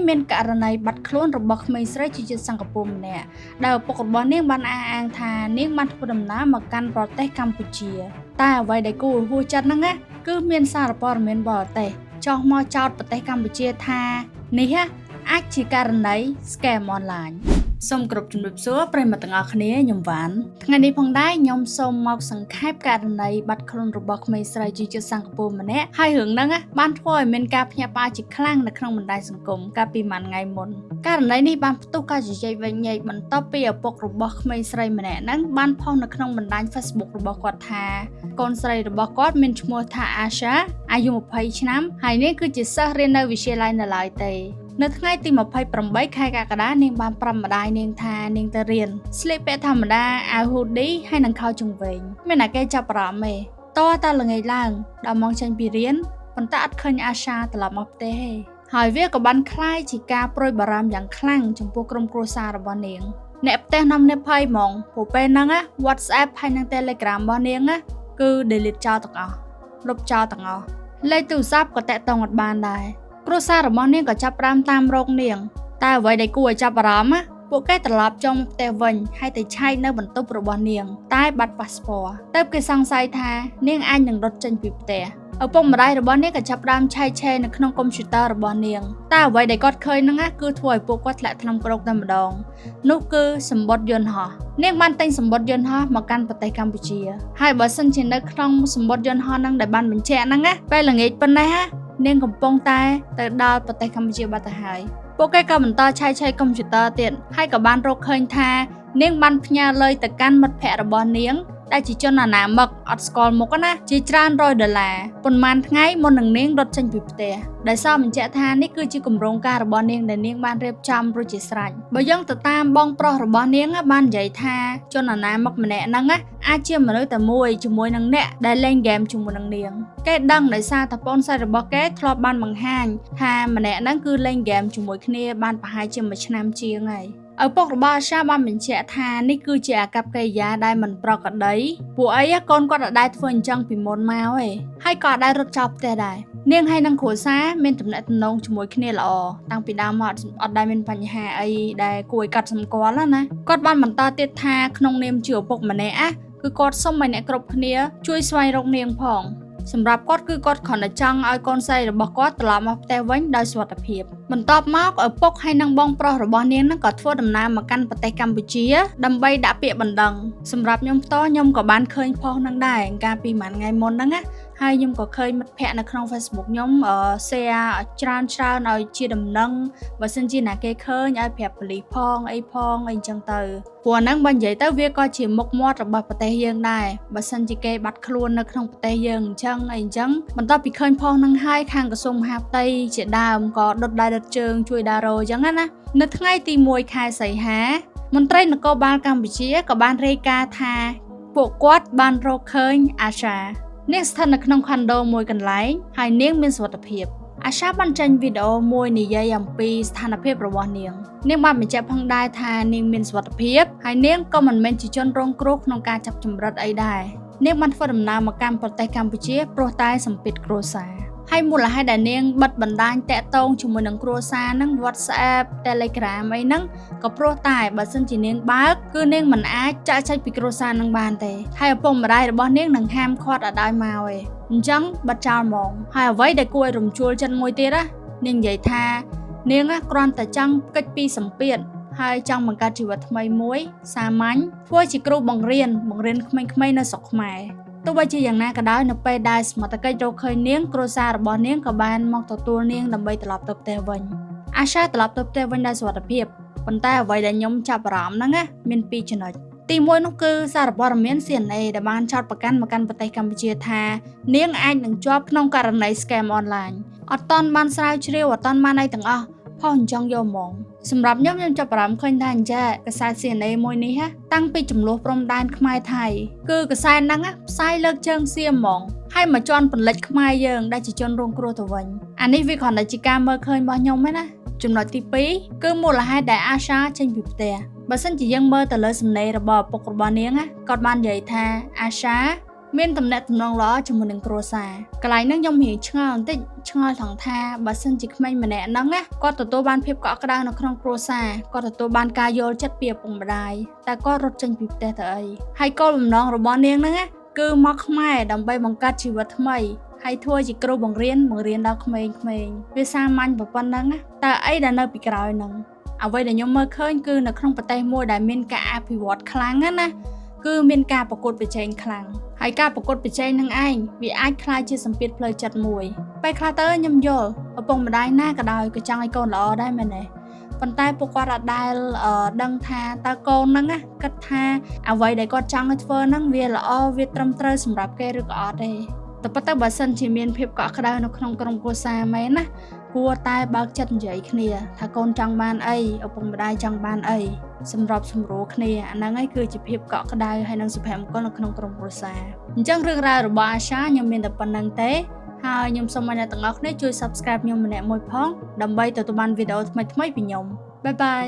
មានករណីបាត់ខ្លួនរបស់ក្មេងស្រីជាជាតិសិង្ហបុរីម្នាក់ដែលឪពុករបស់នាងបានអះអាងថានាងបានធ្វើដំណើរមកកាន់ប្រទេសកម្ពុជាតែអ្វីដែលគួរឲ្យហួសចិត្តហ្នឹងណាគឺមានសារព័ត៌មានបរទេសចោះមកចោទប្រទេសកម្ពុជាថានេះអាចជាករណី scam online សូមគោរពជំរាបសួរប្រិយមិត្តទាំងអស់គ្នាខ្ញុំវ៉ាន់ថ្ងៃនេះផងដែរខ្ញុំសូមមកសង្ខេបករណីបាត់ខ្លួនរបស់ក្មេងស្រីជាជាតិសិង្ហបុរីម្នាក់ហើយរឿងហ្នឹងបានធ្វើឲ្យមានការភ្ញាក់ផ្អើលជាខ្លាំងនៅក្នុងបណ្ដាញសង្គមកាលពីមួយថ្ងៃមុនករណីនេះបានផ្ទុះការជជែកវែងញែកបន្ទាប់ពីឪពុករបស់ក្មេងស្រីម្នាក់ហ្នឹងបានផុសនៅក្នុងបណ្ដាញ Facebook របស់គាត់ថាកូនស្រីរបស់គាត់មានឈ្មោះថាអាសាអាយុ20ឆ្នាំហើយនេះគឺជាសិស្សរៀននៅវិទ្យាល័យនៅឡើយទេនៅថ្ងៃទី28ខែកក្កដានាងបានប្រាប់ម្ដាយនាងថានាងទៅរៀនស្លៀកពាក់ធម្មតាអាវ hoodie ហើយនឹងខោជង្វេងមានតែគេចាប់អារម្មណ៍ទេតើល្ងាចឡើងដល់ម៉ោងចេញពីរៀនប៉ុន្តែអត់ឃើញអាសាត្រឡប់មកផ្ទះទេហើយវាក៏បានคล้ายជាការប្រួយបារម្ភយ៉ាងខ្លាំងចំពោះក្រុមគ្រួសាររបស់នាងអ្នកផ្ទះនាំនេះភ័យហ្មងព្រោះពេលហ្នឹង WhatsApp ហើយនិង Telegram របស់នាងគឺ delete ចោលទាំងអស់លុបចោលទាំងអស់លេខទូរស័ព្ទក៏តាក់ទងអត់បានដែរគ្រួសាររបស់នាងក៏ចាប់ផ្ដើមតាមរកនាងតែអ្វីដែលគួរឲ្យចាប់អារម្មណ៍ពួកគេត្រឡប់ចូលមកផ្ទះវិញហើយទៅឆែកនៅបន្ទប់របស់នាងតែបាត់ប៉ាសពតទើបគេសង្ស័យថានាងអាចនឹងរត់ចេញពីផ្ទះឪពុកម្ដាយរបស់នាងក៏ចាប់ផ្ដើមឆែកឆេរនៅក្នុងកុំព្យូទ័ររបស់នាងតែអ្វីដែលគាត់ឃើញហ្នឹងគឺធ្វើឲ្យពួកគាត់ធ្លាក់ថ្នាំក្រោកតែម្ដងនោះគឺសម្បត្តិយន្តហោះនាងបានទិញសម្បត្តិយន្តហោះមកកាន់ប្រទេសកម្ពុជាហើយបើសិនជានៅក្នុងសម្បត្តិយន្តហោះហ្នឹងដែលបានបញ្ជាក់ហ្នឹងពេលល្ងាចប៉ុណ្ណេះនាងកំពុងតែទៅដល់ប្រទេសកម្ពុជាបាត់ទៅហើយពួកគេក៏បន្តឆែកឆេរកុំព្យូទ័រទៀតហើយក៏បានរកឃើញថានាងបានផ្ញើលុយទៅកាន់មិត្តភ័ក្តិរបស់នាងដែលជាជនអនាមិកអត់ស្គាល់មុខណាជាច្រើនរយដុល្លារប៉ុន្មានថ្ងៃមុននឹងនាងរត់ចេញពីផ្ទះដែលសបញ្ជាក់ថានេះគឺជាគម្រោងការរបស់នាងដែលនាងបានរៀបចំរួចជាស្រេចបើយើងទៅតាមបងប្រុសរបស់នាងបាននិយាយថាជនអនាមិកម្នាក់ហ្នឹងអាចជាមនុស្សតែមួយជាមួយនឹងអ្នកដែលលេងហ្គេមជាមួយនឹងនាងគេដឹងដោយសារតែប្អូនស្រីរបស់គេធ្លាប់បានបង្ហាញថាម្នាក់ហ្នឹងគឺលេងហ្គេមជាមួយគ្នាបានប្រហែលជាមួយឆ្នាំជាងហើយឪពុករបស់អាសាបានបញ្ជាក់ថានេះគឺជាអាកប្បកិរិយាដែលមិនប្រក្រតីពួកអីកូនគាត់អត់ដែលធ្វើអញ្ចឹងពីមុនមកទេហើយក៏អត់ដែលរត់ចោលផ្ទះដែរនាងហើយនឹងគ្រួសារមានទំនាក់ទំនងជាមួយគ្នាល្អតាំងពីដើមមកអត់ដែលមានបញ្ហាអីដែលគួរឲ្យកត់សម្គាល់ណាគាត់បានបន្តទៀតថាក្នុងនាមជាឪពុកម្នាក់គឺគាត់សុំឲ្យអ្នកគ្រប់គ្នាជួយស្វែងរកនាងផងសម្រាប់គាត់គឺគាត់គ្រាន់តែចង់ឲ្យកូនស្រីរបស់គាត់ត្រឡប់មកផ្ទះវិញដោយសុវត្ថិភាពបន្ទាប់មកឪពុកហើយនិងបងប្រុសរបស់នាងក៏ធ្វើដំណើរមកកាន់ប្រទេសកម្ពុជាដើម្បីដាក់ពាក្យបណ្ដឹងសម្រាប់ខ្ញុំផ្ទាល់ខ្ញុំក៏បានឃើញផុសនឹងដែរកាលពីមួយថ្ងៃមុនហ្នឹងហើយខ្ញុំក៏ឃើញមិត្តភ័ក្តិនៅក្នុង Facebook ខ្ញុំ share ច្រើនឲ្យជាដំណឹងបើសិនជាណាគេឃើញឲ្យប្រាប់ប៉ូលីសផងអីអញ្ចឹងទៅព្រោះហ្នឹងបើនិយាយទៅវាក៏ជាមុខមាត់របស់ប្រទេសយើងដែរបើសិនជាគេបាត់ខ្លួននៅក្នុងប្រទេសយើងអញ្ចឹងបន្ទាប់ពីឃើញផុសហ្នឹងហើយខាងក្រសួងមហាផ្ទៃជាដើមក៏ដុតដៃដុតជើងជួយដារ៉ូអញ្ចឹងណានៅថ្ងៃទី1ខែសីហាមន្ត្រីនគរបាលកម្ពុជាក៏បានរាយការណ៍ថាពួកគាត់បានរកឃើញអាសានាងស្ថិតនៅក្នុងខុនដូមួយកន្លែងហើយនាងមានសុវត្ថិភាពអាសាបានចេញវីដេអូមួយនិយាយអំពីស្ថានភាពរបស់នាងបានបញ្ជាក់ផងដែរថានាងមានសុវត្ថិភាពហើយនាងក៏មិនមែនជាជនរងគ្រោះក្នុងការចាប់ចម្រិតអីដែរនាងបានធ្វើដំណើរមកកាន់ប្រទេសកម្ពុជាព្រោះតែសម្ពាធគ្រួសារហើយមូលហេតុដែលនាងបិទបណ្ដាញតាក់ទងជាមួយនឹងគ្រួសារហ្នឹង WhatsApp Telegram អីហ្នឹងក៏ព្រោះតែបើសិនជានាងបើកគឺនាងមិនអាចចាក់ចែកពីគ្រួសារនឹងបានទេហើយឪពុកម្ដាយរបស់នាងនឹងហាមឃាត់ឲ្យមកទេអញ្ចឹងបិទចោលហ្មងហើយអ្វីដែលគួរឲ្យរំជួលចិត្តមួយទៀតនាងនិយាយថានាងគ្រាន់តែចង់កិច្ចពីសម្ពាធហើយចង់បង្កើតជីវិតថ្មីមួយសាមញ្ញធ្វើជាគ្រូបង្រៀនក្មេងៗនៅស្រុកខ្មែរទោះបីជាយ៉ាងណាក៏ដោយនៅពេលដែលសមត្ថកិច្ចរកឃើញនាងគ្រួសាររបស់នាងក៏បានមកទទួលនាងដើម្បីត្រឡប់ទៅផ្ទះវិញអាសាត្រឡប់ទៅផ្ទះវិញដោយសុវត្ថិភាពប៉ុន្តែអ្វីដែលខ្ញុំចាប់អារម្មណ៍ហ្នឹងមាន2ចំណុចទី1នោះគឺសារព័ត៌មាន CNA ដែលបានចោទប្រកាន់មកកាន់ប្រទេសកម្ពុជាថានាងអាចនឹងជាប់ក្នុងករណី scam online អត់តាន់បានស្រាវជ្រាវអត់តាន់បានអីទាំងអស់ផុសអញ្ចឹងយកហ្មងសម្រាប់ខ្ញុំចាប់អារម្មណ៍ឃើញថាអញ្ចឹងកសែត CNA មួយនេះតាំងពីចំនួនព្រំដែនខ្មែរថៃគឺកសែតហ្នឹងផ្សាយលើកជើងសៀមហ្មងហើយមកជន់ពលិចខ្មែរយើងដែលជាជនរងគ្រោះទៅវិញអានេះវាគ្រាន់តែជាការមើលឃើញរបស់ខ្ញុំឯណាចំណុចទី2គឺមូលហេតុដែលអាសាចេញពីផ្ទះបើសិនជាយើងមើលទៅលើសំណេររបស់ឪពុករបស់នាងគាត់បាននិយាយថាអាសា មានតំណែងតំណងល្អជាមួយនឹងគ្រួសារកន្លែងហ្នឹងខ្ញុំរៀងឆ្ងល់បន្តិចឆ្ងល់ថងថាបើសិនជាក្មេងម្នាក់ហ្នឹងណាគាត់ទទួលបានភាពកក់ក្ដៅនៅក្នុងគ្រួសារគាត់ទទួលបានការយល់ចិត្តពីឪពុកម្ដាយតែគាត់រត់ចេញពីផ្ទះទៅអីហើយគោលបំណងរបស់នាងហ្នឹងណាគឺមកខ្មែរដើម្បីបង្កើតជីវិតថ្មីហើយធ្វើជាគ្រូបង្រៀនដល់ក្មេងៗវាសាមញ្ញប៉ុណ្ណឹងណាតើអីដែលនៅពីក្រោយហ្នឹងអ្វីដែលខ្ញុំមើលឃើញគឺនៅក្នុងប្រទេសមួយដែលមានការអភិវឌ្ឍខ្លាំងណាគឺមានការប្រកួតប្រជែងខ្លាំងហើយការប្រកួតប្រជែងនឹងឯងវាអាចក្លាយជាសម្ពាធផ្លូវចិត្តមួយពេលខ្លះទៅខ្ញុំយល់ឪពុកម្ដាយណាក៏ដោយក៏ចង់ឲ្យកូនល្អដែរមែនទេប៉ុន្តែពួកគាត់អត់ដែលដឹងថាតើកូនហ្នឹងណាគិតថាអ្វីដែលគាត់ចង់ឲ្យធ្វើហ្នឹងវាល្អវាត្រឹមត្រូវសម្រាប់គេឬក៏អត់ទេតែប៉ុន្តែបើសិនជាមានភាពកក់ក្ដៅនៅក្នុងក្រុមគ្រួសារមែនណាគួរតែបើកចិត្តនិយាយគ្នាថាកូនចង់បានអីឪពុកម្ដាយចង់បានអីសម្របសម្រួលគ្នាអាហ្នឹងហើយគឺជាភាពកក់ក្ដៅហើយនិងសុភមង្គលនៅក្នុងក្រុមគ្រួសារអញ្ចឹងរឿងរ៉ាវរបស់អាសាខ្ញុំមានតែប៉ុណ្្នឹងទេហើយខ្ញុំសូមឲ្យអ្នកទាំងអស់គ្នាជួយ Subscribe ខ្ញុំម្នាក់មួយផងដើម្បីទទួលបានវីដេអូថ្មីៗពីខ្ញុំបាយបាយ